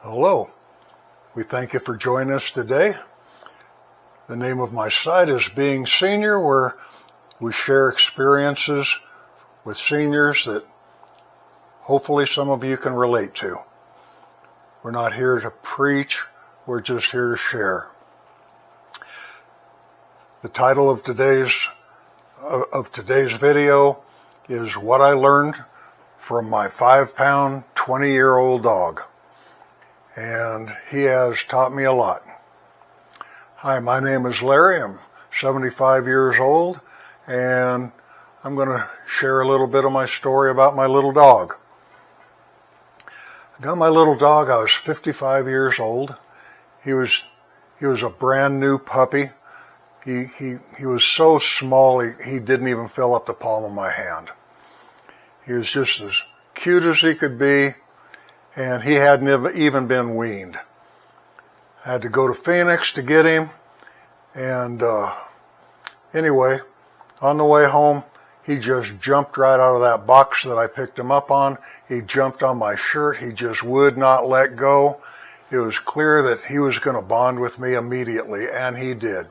Hello, we thank you for joining us today. The name of my site is Being Senior, where we share experiences with seniors that hopefully some of you can relate to. We're not here to preach, we're just here to share. The title of today's video is What I Learned from My 5-pound, 20-year-old dog. And he has taught me a lot. Hi, my name is Larry. I'm 75 years old, and I'm going to share a little bit of my story about my little dog. I got my little dog, I was 55 years old. He was a brand new puppy. He was so small, he didn't even fill up the palm of my hand. He was just as cute as he could be, and he hadn't even been weaned. I had to go to Phoenix to get him, and anyway, on the way home, he just jumped right out of that box that I picked him up on. He jumped on my shirt. He just would not let go. It was clear that he was going to bond with me immediately, and he did.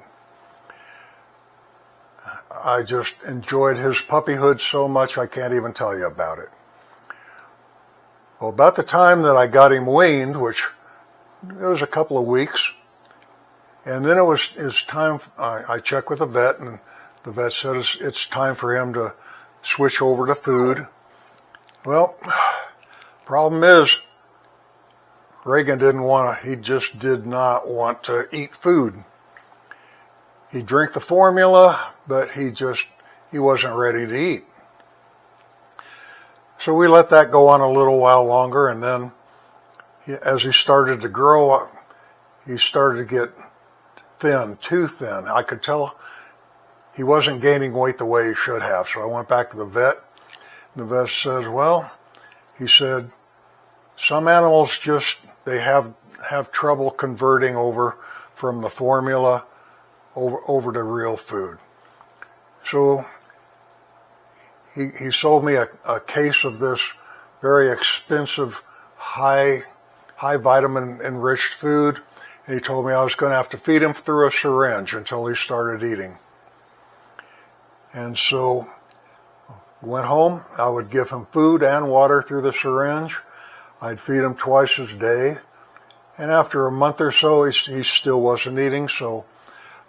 I just enjoyed his puppyhood so much I can't even tell you about it. Well, about the time that I got him weaned, which it was a couple of weeks, and then it was time, I checked with the vet, and the vet said it's time for him to switch over to food. Well, problem is, Reagan he just did not want to eat food. He'd drink the formula, but he wasn't ready to eat. So we let that go on a little while longer, and then as he started to grow, he started to get thin, too thin. I could tell he wasn't gaining weight the way he should have. So I went back to the vet. The vet said, he said, some animals they have trouble converting over from the formula over to real food. So he sold me a case of this very expensive, high vitamin enriched food, and he told me I was going to have to feed him through a syringe until he started eating. And so went home, I would give him food and water through the syringe. I'd feed him twice a day, and after a month or so he still wasn't eating. So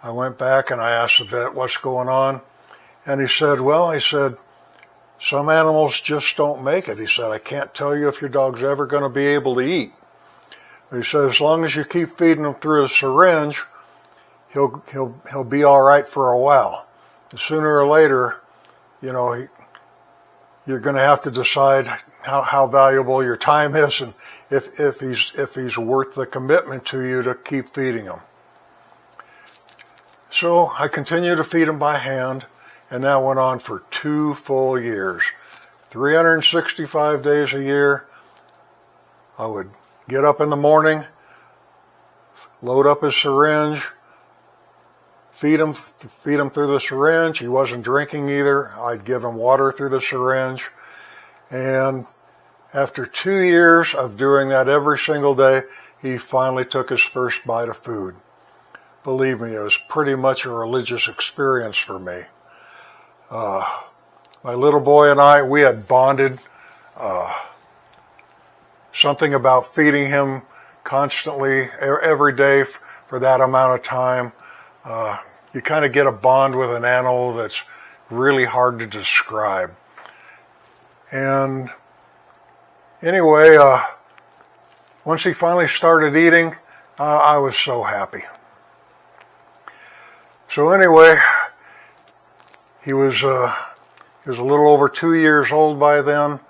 I went back and I asked the vet what's going on, and he said, some animals just don't make it. He said, I can't tell you if your dog's ever going to be able to eat. But he said, as long as you keep feeding him through a syringe, he'll be all right for a while. And sooner or later, you're going to have to decide how valuable your time is, and if he's worth the commitment to you to keep feeding him. So I continued to feed him by hand, and that went on for 2 full years. 365 days a year, I would get up in the morning, load up his syringe, feed him through the syringe. He wasn't drinking either. I'd give him water through the syringe. And after 2 years of doing that every single day, he finally took his first bite of food. Believe me, it was pretty much a religious experience for me. My little boy and I, we had bonded. Something about feeding him constantly every day for that amount of time. You kind of get a bond with an animal that's really hard to describe. And anyway, once he finally started eating, I was so happy. So anyway, he was a little over 2 years old by then,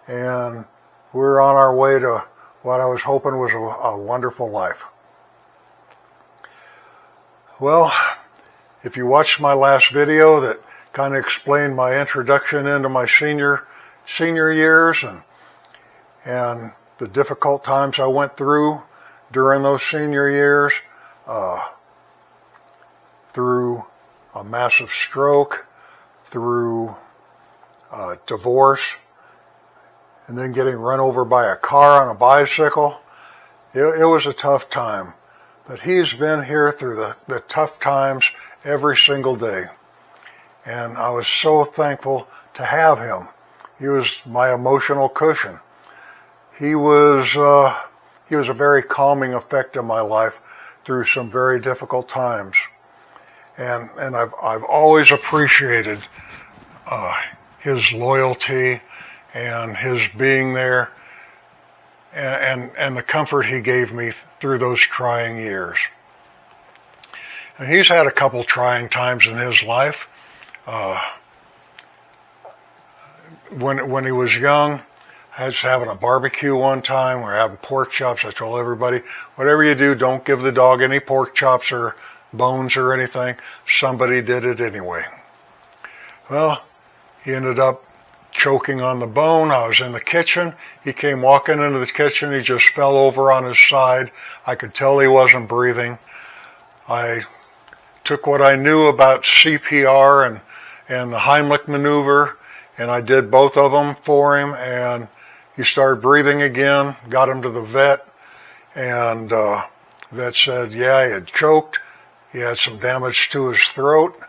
and we were on our way to what I was hoping was a wonderful life. Well, if you watched my last video that kind of explained my introduction into my senior years and the difficult times I went through during those senior years, through a massive stroke, through divorce, and then getting run over by a car on a bicycle, It was a tough time, but he's been here through the tough times every single day. And I was so thankful to have him. He was my emotional cushion. He was a very calming effect in my life through some very difficult times. And I've always appreciated his loyalty and his being there and the comfort he gave me through those trying years. And he's had a couple trying times in his life. When he was young, I was having a barbecue one time. We were having pork chops. I told everybody, whatever you do, don't give the dog any pork chops or bones or anything. Somebody did it anyway. Well, he ended up choking on the bone. I was in the kitchen. He came walking into the kitchen. He just fell over on his side. I could tell he wasn't breathing. I took what I knew about CPR and the Heimlich maneuver, and I did both of them for him, and he started breathing again, got him to the vet, and vet said, yeah, he had choked. He had some damage to his throat,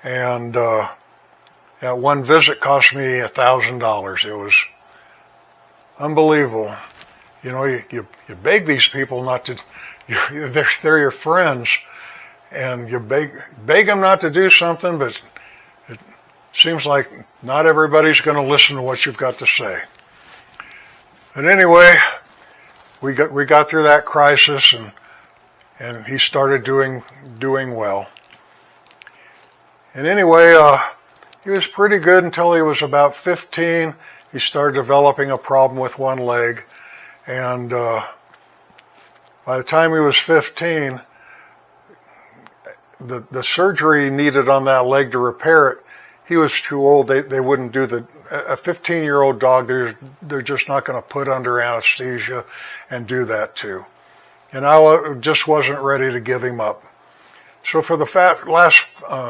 and that one visit cost me $1,000. It was unbelievable. You know, you beg these people not to, they're your friends, and you beg them not to do something, but it seems like not everybody's going to listen to what you've got to say. But anyway, we got through that crisis, and he started doing well. And anyway, he was pretty good until he was about 15. He started developing a problem with one leg, and by the time he was 15, the surgery needed on that leg to repair it, he was too old. They wouldn't do a 15-year-old dog, they're just not going to put under anesthesia and do that to. And I just wasn't ready to give him up. So for the last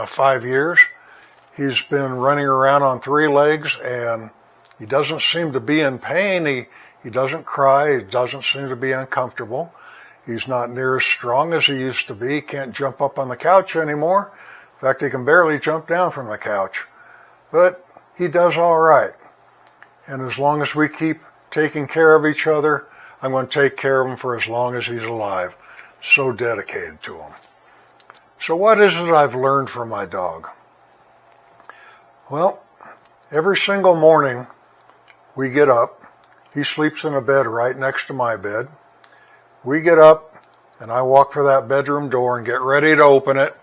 5 years, he's been running around on 3 legs, and he doesn't seem to be in pain. He doesn't cry. He doesn't seem to be uncomfortable. He's not near as strong as he used to be. He can't jump up on the couch anymore. In fact, he can barely jump down from the couch. But he does all right. And as long as we keep taking care of each other, I'm going to take care of him for as long as he's alive. So dedicated to him. So what is it I've learned from my dog? Well, every single morning we get up. He sleeps in a bed right next to my bed. We get up and I walk for that bedroom door and get ready to open it.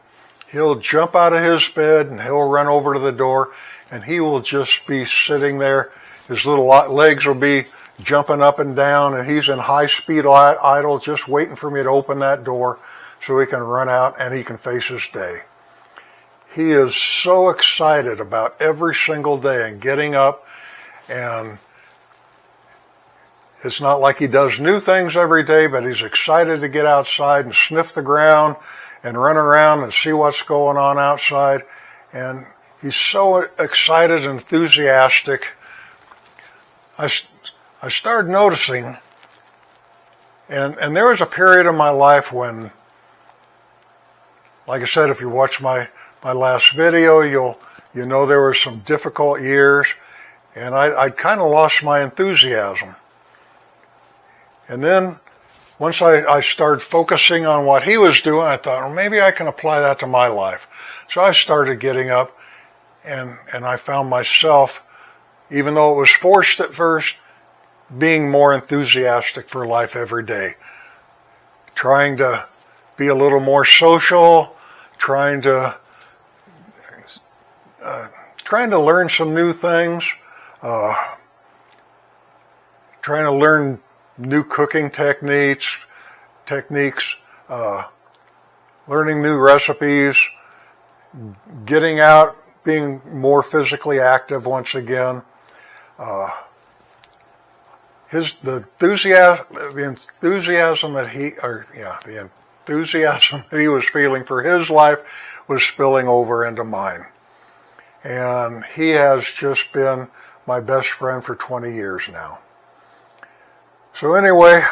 He'll jump out of his bed and he'll run over to the door, and he will just be sitting there. His little legs will be jumping up and down, and he's in high-speed idle just waiting for me to open that door so he can run out and he can face his day. He is so excited about every single day and getting up, and it's not like he does new things every day, but he's excited to get outside and sniff the ground and run around and see what's going on outside. And he's so excited and enthusiastic. I started noticing, and there was a period in my life when, like I said, if you watch my last video, you know there were some difficult years, and I'd kind of lost my enthusiasm. And then once I started focusing on what he was doing, I thought, well, maybe I can apply that to my life. So I started getting up, and I found myself, even though it was forced at first, being more enthusiastic for life every day. Trying to be a little more social, trying to learn some new things, trying to learn new cooking techniques, learning new recipes, getting out, being more physically active once again. The enthusiasm that he was feeling for his life was spilling over into mine. And he has just been my best friend for 20 years now. So anyway,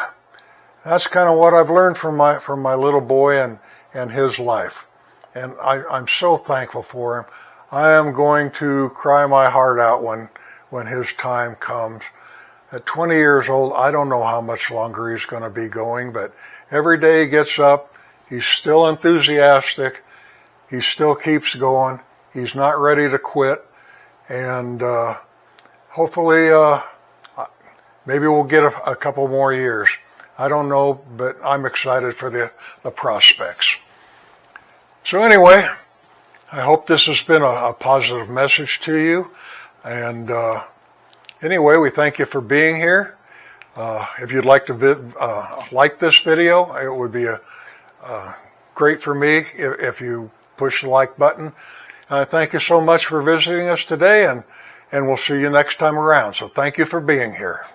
That's kind of what I've learned from my little boy and his life. And I'm so thankful for him. I am going to cry my heart out when his time comes. At 20 years old, I don't know how much longer he's going to be going, but every day he gets up, he's still enthusiastic, he still keeps going, he's not ready to quit, and hopefully maybe we'll get a couple more years. I don't know, but I'm excited for the prospects. So anyway, I hope this has been a positive message to you. And anyway, we thank you for being here. If you'd like to like this video, it would be great for me if you push the like button. Thank you so much for visiting us today, and we'll see you next time around. So thank you for being here.